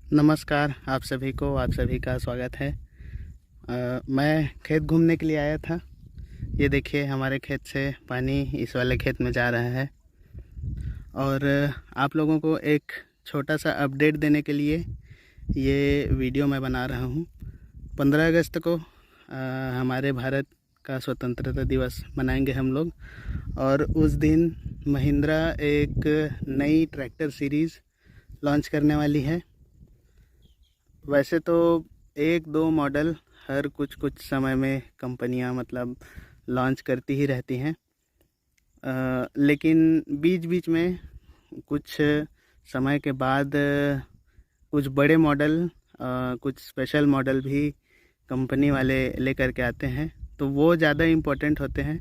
नमस्कार आप सभी को, आप सभी का स्वागत है। मैं खेत घूमने के लिए आया था। ये देखिए हमारे खेत से पानी इस वाले खेत में जा रहा है और आप लोगों को एक छोटा सा अपडेट देने के लिए ये वीडियो मैं बना रहा हूँ। 15 अगस्त को हमारे भारत का स्वतंत्रता दिवस मनाएंगे हम लोग और उस दिन महिंद्रा एक नई ट्रैक्टर सीरीज़ लॉन्च करने वाली है। वैसे तो एक दो मॉडल हर कुछ समय में कंपनियां मतलब लॉन्च करती ही रहती हैं, लेकिन बीच बीच में कुछ समय के बाद कुछ बड़े मॉडल, कुछ स्पेशल मॉडल भी कंपनी वाले लेकर के आते हैं, तो वो ज़्यादा इम्पोर्टेंट होते हैं।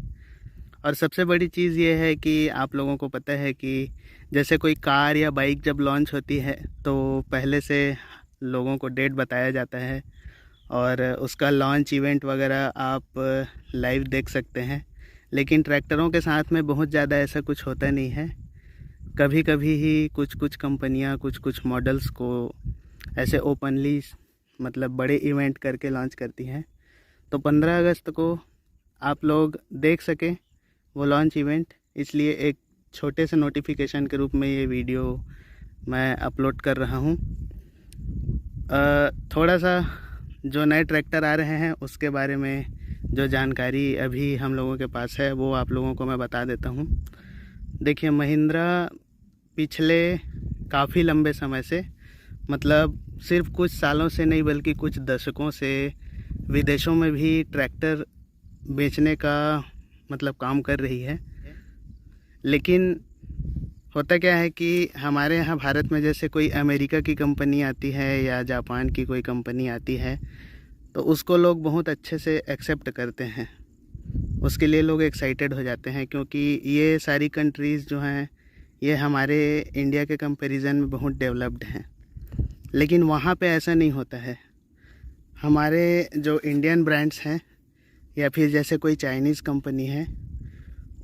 और सबसे बड़ी चीज़ ये है कि आप लोगों को पता है कि जैसे कोई कार या बाइक जब लॉन्च होती है तो पहले से लोगों को डेट बताया जाता है और उसका लॉन्च इवेंट वगैरह आप लाइव देख सकते हैं। लेकिन ट्रैक्टरों के साथ में बहुत ज़्यादा ऐसा कुछ होता नहीं है। कभी कभी ही कुछ कंपनियां कुछ मॉडल्स को ऐसे ओपनली मतलब बड़े इवेंट करके लॉन्च करती हैं। तो 15 अगस्त को आप लोग देख सकें वो लॉन्च इवेंट, इसलिए एक छोटे से नोटिफिकेशन के रूप में ये वीडियो मैं अपलोड कर रहा हूँ। थोड़ा सा जो नए ट्रैक्टर आ रहे हैं उसके बारे में जो जानकारी अभी हम लोगों के पास है वो आप लोगों को मैं बता देता हूँ। देखिए महिंद्रा पिछले काफ़ी लंबे समय से, मतलब सिर्फ कुछ सालों से नहीं बल्कि कुछ दशकों से विदेशों में भी ट्रैक्टर बेचने का मतलब काम कर रही है। लेकिन होता क्या है कि हमारे यहाँ भारत में जैसे कोई अमेरिका की कंपनी आती है या जापान की कोई कंपनी आती है तो उसको लोग बहुत अच्छे से एक्सेप्ट करते हैं, उसके लिए लोग एक्साइटेड हो जाते हैं, क्योंकि ये सारी कंट्रीज़ जो हैं ये हमारे इंडिया के कंपैरिजन में बहुत डेवलप्ड हैं। लेकिन वहाँ पे ऐसा नहीं होता है। हमारे जो इंडियन ब्रांड्स हैं या फिर जैसे कोई चाइनीज़ कंपनी है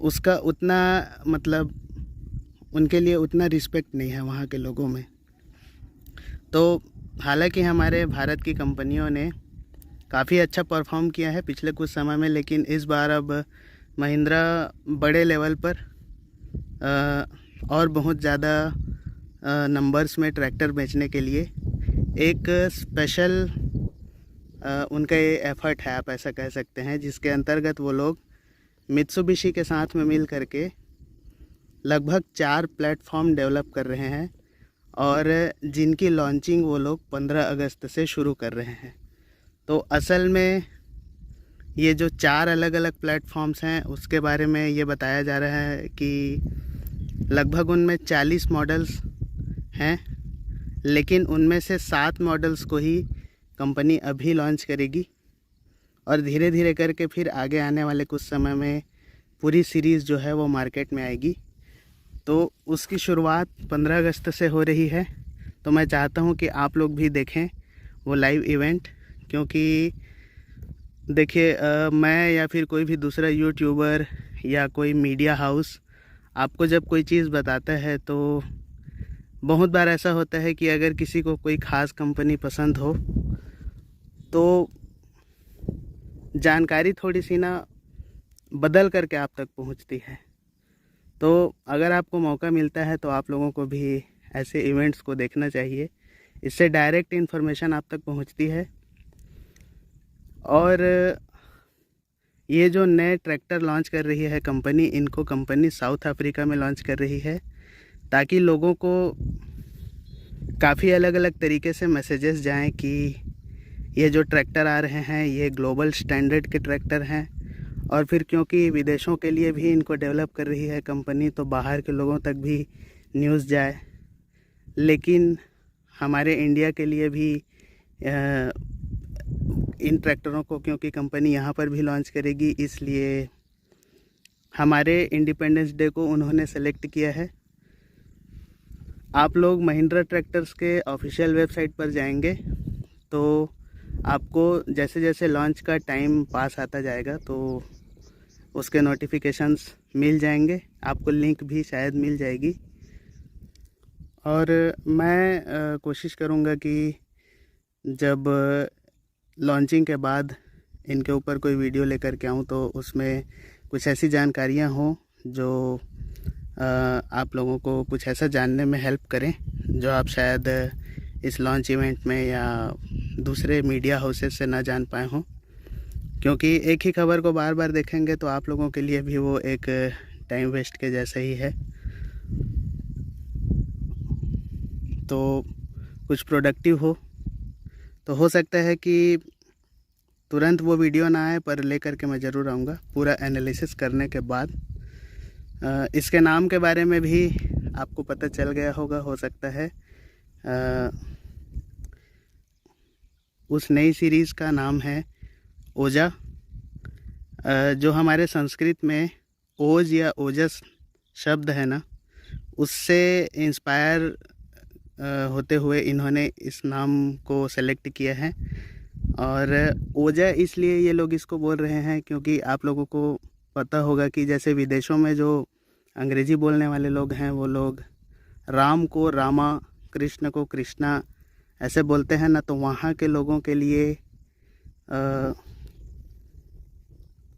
उसका उतना मतलब उनके लिए उतना रिस्पेक्ट नहीं है वहाँ के लोगों में। तो हालांकि हमारे भारत की कंपनियों ने काफ़ी अच्छा परफॉर्म किया है पिछले कुछ समय में, लेकिन इस बार अब महिंद्रा बड़े लेवल पर और बहुत ज़्यादा नंबर्स में ट्रैक्टर बेचने के लिए एक स्पेशल उनका ये एफर्ट है, आप ऐसा कह सकते हैं, जिसके अंतर्गत वो लोग मित्सुबिशी के साथ में मिल करके लगभग 4 प्लेटफॉर्म डेवलप कर रहे हैं और जिनकी लॉन्चिंग वो लोग 15 अगस्त से शुरू कर रहे हैं। तो असल में ये जो 4 अलग अलग प्लेटफॉर्म्स हैं उसके बारे में ये बताया जा रहा है कि लगभग उनमें 40 मॉडल्स हैं, लेकिन उनमें से 7 मॉडल्स को ही कंपनी अभी लॉन्च करेगी और धीरे धीरे करके फिर आगे आने वाले कुछ समय में पूरी सीरीज़ जो है वो मार्केट में आएगी। तो उसकी शुरुआत 15 अगस्त से हो रही है। तो मैं चाहता हूं कि आप लोग भी देखें वो लाइव इवेंट, क्योंकि देखिए मैं या फिर कोई भी दूसरा यूट्यूबर या कोई मीडिया हाउस आपको जब कोई चीज़ बताता है तो बहुत बार ऐसा होता है कि अगर किसी को कोई ख़ास कंपनी पसंद हो तो जानकारी थोड़ी सी ना बदल करके आप तक पहुंचती है। तो अगर आपको मौका मिलता है तो आप लोगों को भी ऐसे इवेंट्स को देखना चाहिए, इससे डायरेक्ट इन्फॉर्मेशन आप तक पहुंचती है। और ये जो नए ट्रैक्टर लॉन्च कर रही है कंपनी, इनको कंपनी साउथ अफ्रीका में लॉन्च कर रही है ताकि लोगों को काफ़ी अलग अलग तरीके से मैसेजेस जाएं कि ये जो ट्रैक्टर आ रहे हैं ये ग्लोबल स्टैंडर्ड के ट्रैक्टर हैं। और फिर क्योंकि विदेशों के लिए भी इनको डेवलप कर रही है कंपनी तो बाहर के लोगों तक भी न्यूज़ जाए। लेकिन हमारे इंडिया के लिए भी इन ट्रैक्टरों को क्योंकि कंपनी यहाँ पर भी लॉन्च करेगी, इसलिए हमारे इंडिपेंडेंस डे को उन्होंने सेलेक्ट किया है। आप लोग महिंद्रा ट्रैक्टर्स के ऑफिशियल वेबसाइट पर जाएंगे तो आपको जैसे जैसे लॉन्च का टाइम पास आता जाएगा तो उसके नोटिफिकेशंस मिल जाएंगे, आपको लिंक भी शायद मिल जाएगी। और मैं कोशिश करूँगा कि जब लॉन्चिंग के बाद इनके ऊपर कोई वीडियो लेकर के आऊँ तो उसमें कुछ ऐसी जानकारियाँ हों जो आप लोगों को कुछ ऐसा जानने में हेल्प करें जो आप शायद इस लॉन्च इवेंट में या दूसरे मीडिया हाउसेस से ना जान पाए हों, क्योंकि एक ही खबर को बार बार देखेंगे तो आप लोगों के लिए भी वो एक टाइम वेस्ट के जैसा ही है। तो कुछ प्रोडक्टिव हो सकता है कि तुरंत वो वीडियो ना आए, पर लेकर के मैं ज़रूर आऊँगा पूरा एनालिसिस करने के बाद। इसके नाम के बारे में भी आपको पता चल गया होगा, हो सकता है उस नई सीरीज़ का नाम है ओजा, जो हमारे संस्कृत में ओज या ओजस शब्द है ना, उससे इंस्पायर होते हुए इन्होंने इस नाम को सेलेक्ट किया है। और ओजा इसलिए ये लोग इसको बोल रहे हैं क्योंकि आप लोगों को पता होगा कि जैसे विदेशों में जो अंग्रेज़ी बोलने वाले लोग हैं वो लोग राम को रामा, कृष्ण को कृष्णा ऐसे बोलते हैं ना, तो वहाँ के लोगों के लिए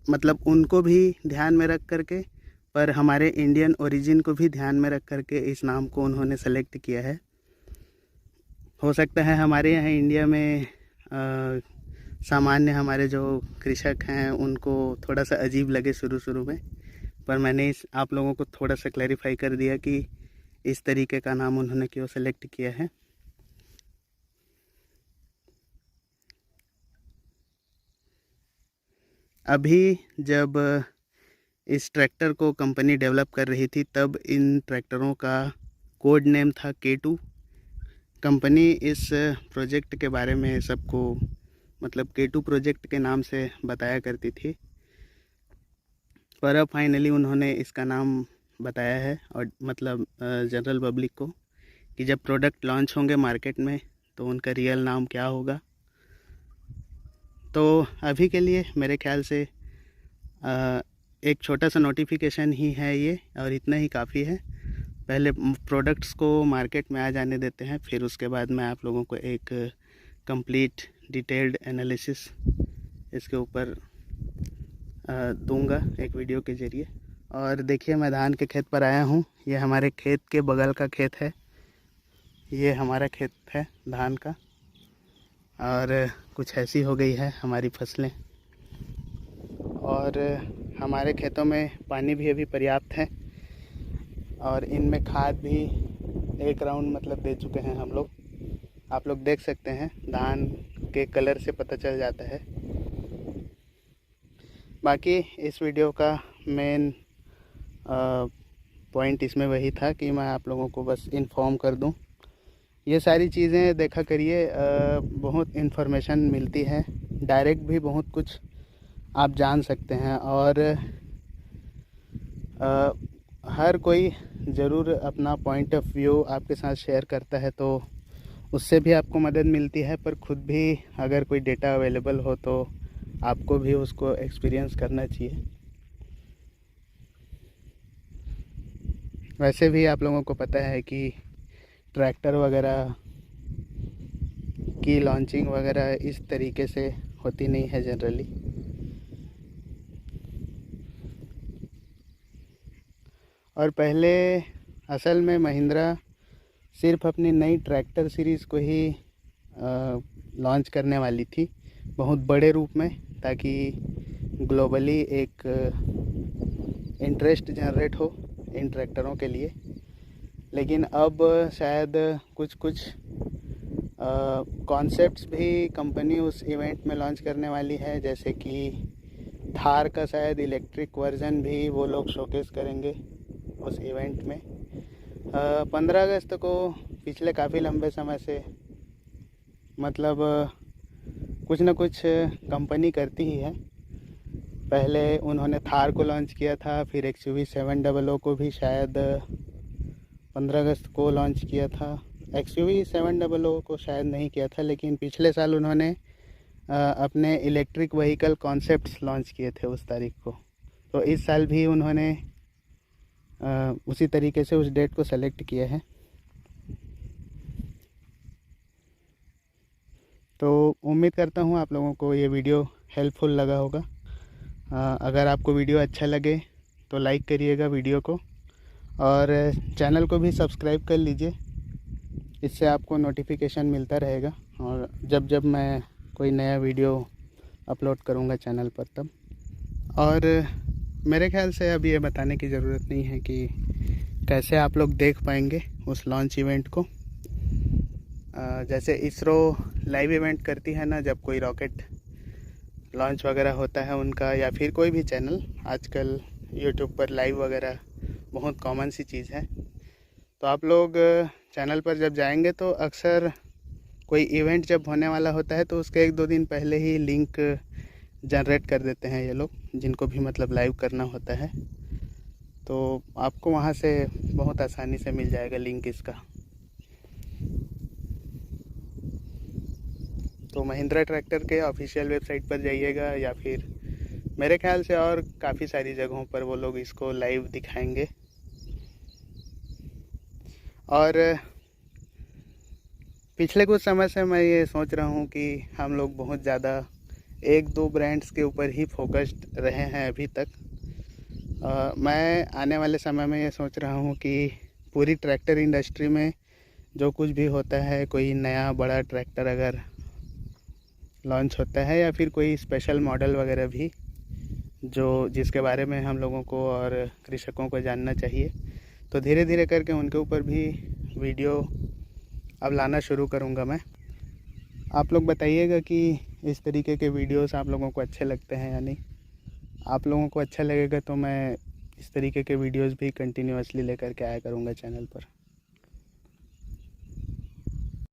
मतलब उनको भी ध्यान में रख करके, पर हमारे इंडियन ओरिजिन को भी ध्यान में रख करके इस नाम को उन्होंने सेलेक्ट किया है। हो सकता है हमारे यहाँ इंडिया में सामान्य हमारे जो कृषक हैं उनको थोड़ा सा अजीब लगे शुरू में, पर मैंने आप लोगों को थोड़ा सा क्लैरिफाई कर दिया कि इस तरीके का नाम उन्होंने क्यों सेलेक्ट किया है। अभी जब इस ट्रैक्टर को कंपनी डेवलप कर रही थी तब इन ट्रैक्टरों का कोड नेम था K2। कंपनी इस प्रोजेक्ट के बारे में सबको मतलब K2 प्रोजेक्ट के नाम से बताया करती थी, पर अब फाइनली उन्होंने इसका नाम बताया है और मतलब जनरल पब्लिक को कि जब प्रोडक्ट लॉन्च होंगे मार्केट में तो उनका रियल नाम क्या होगा। तो अभी के लिए मेरे ख्याल से एक छोटा सा नोटिफिकेशन ही है ये, और इतना ही काफ़ी है। पहले प्रोडक्ट्स को मार्केट में आ जाने देते हैं, फिर उसके बाद मैं आप लोगों को एक कंप्लीट डिटेल्ड एनालिसिस इसके ऊपर दूंगा एक वीडियो के ज़रिए। और देखिए मैं धान के खेत पर आया हूँ। ये हमारे खेत के बगल का खेत है, ये हमारा खेत है धान का, और कुछ ऐसी हो गई है हमारी फसलें। और हमारे खेतों में पानी भी अभी पर्याप्त है और इनमें खाद भी एक राउंड मतलब दे चुके हैं हम लोग। आप लोग देख सकते हैं, धान के कलर से पता चल जाता है। बाकी इस वीडियो का मेन पॉइंट इसमें वही था कि मैं आप लोगों को बस इन्फॉर्म कर दूं। ये सारी चीज़ें देखा करिए, बहुत इन्फॉर्मेशन मिलती है, डायरेक्ट भी बहुत कुछ आप जान सकते हैं। और हर कोई ज़रूर अपना पॉइंट ऑफ व्यू आपके साथ शेयर करता है तो उससे भी आपको मदद मिलती है, पर खुद भी अगर कोई डेटा अवेलेबल हो तो आपको भी उसको एक्सपीरियंस करना चाहिए। वैसे भी आप लोगों को पता है कि ट्रैक्टर वगैरह की लॉन्चिंग वगैरह इस तरीके से होती नहीं है जनरली। और पहले असल में महिंद्रा सिर्फ अपनी नई ट्रैक्टर सीरीज़ को ही लॉन्च करने वाली थी बहुत बड़े रूप में, ताकि ग्लोबली एक इंटरेस्ट जनरेट हो इन ट्रैक्टरों के लिए। लेकिन अब शायद कुछ कॉन्सेप्ट्स भी कंपनी उस इवेंट में लॉन्च करने वाली है, जैसे कि थार का शायद इलेक्ट्रिक वर्जन भी वो लोग शोकेस करेंगे उस इवेंट में। 15 अगस्त को पिछले काफ़ी लंबे समय से मतलब कुछ न कुछ कंपनी करती ही है। पहले उन्होंने थार को लॉन्च किया था, फिर XUV 700 को भी शायद 15 अगस्त को लॉन्च किया था। XUV 700 को शायद नहीं किया था, लेकिन पिछले साल उन्होंने अपने इलेक्ट्रिक व्हीकल कॉन्सेप्ट्स लॉन्च किए थे उस तारीख को। तो इस साल भी उन्होंने उसी तरीके से उस डेट को सेलेक्ट किया है। तो उम्मीद करता हूँ आप लोगों को ये वीडियो हेल्पफुल लगा होगा। अगर आपको वीडियो अच्छा लगे तो लाइक करिएगा वीडियो को, और चैनल को भी सब्सक्राइब कर लीजिए। इससे आपको नोटिफिकेशन मिलता रहेगा, और जब जब मैं कोई नया वीडियो अपलोड करूँगा चैनल पर तब। और मेरे ख्याल से अब ये बताने की ज़रूरत नहीं है कि कैसे आप लोग देख पाएंगे उस लॉन्च इवेंट को। जैसे इसरो लाइव इवेंट करती है ना, जब कोई रॉकेट लॉन्च वगैरह होता है उनका, या फिर कोई भी चैनल, आजकल यूट्यूब पर लाइव वगैरह बहुत कॉमन सी चीज़ है। तो आप लोग चैनल पर जब जाएंगे तो अक्सर कोई इवेंट जब होने वाला होता है तो उसके 1-2 दिन पहले ही लिंक जनरेट कर देते हैं ये लोग, जिनको भी मतलब लाइव करना होता है। तो आपको वहाँ से बहुत आसानी से मिल जाएगा लिंक इसका। तो महिंद्रा ट्रैक्टर के ऑफिशियल वेबसाइट पर जाइएगा, या फिर मेरे ख्याल से और काफ़ी सारी जगहों पर वो लोग इसको लाइव दिखाएंगे। और पिछले कुछ समय से मैं ये सोच रहा हूँ कि हम लोग बहुत ज़्यादा 1-2 ब्रांड्स के ऊपर ही फोकस्ड रहे हैं अभी तक। मैं आने वाले समय में ये सोच रहा हूँ कि पूरी ट्रैक्टर इंडस्ट्री में जो कुछ भी होता है, कोई नया बड़ा ट्रैक्टर अगर लॉन्च होता है, या फिर कोई स्पेशल मॉडल वगैरह भी जिसके बारे में हम लोगों को और कृषकों को जानना चाहिए, तो धीरे धीरे करके उनके ऊपर भी वीडियो अब लाना शुरू करूँगा मैं। आप लोग बताइएगा कि इस तरीके के वीडियोस आप लोगों को अच्छे लगते हैं या नहीं। आप लोगों को अच्छा लगेगा तो मैं इस तरीके के वीडियोस भी कंटिन्यूअसली लेकर के आया करूँगा चैनल पर।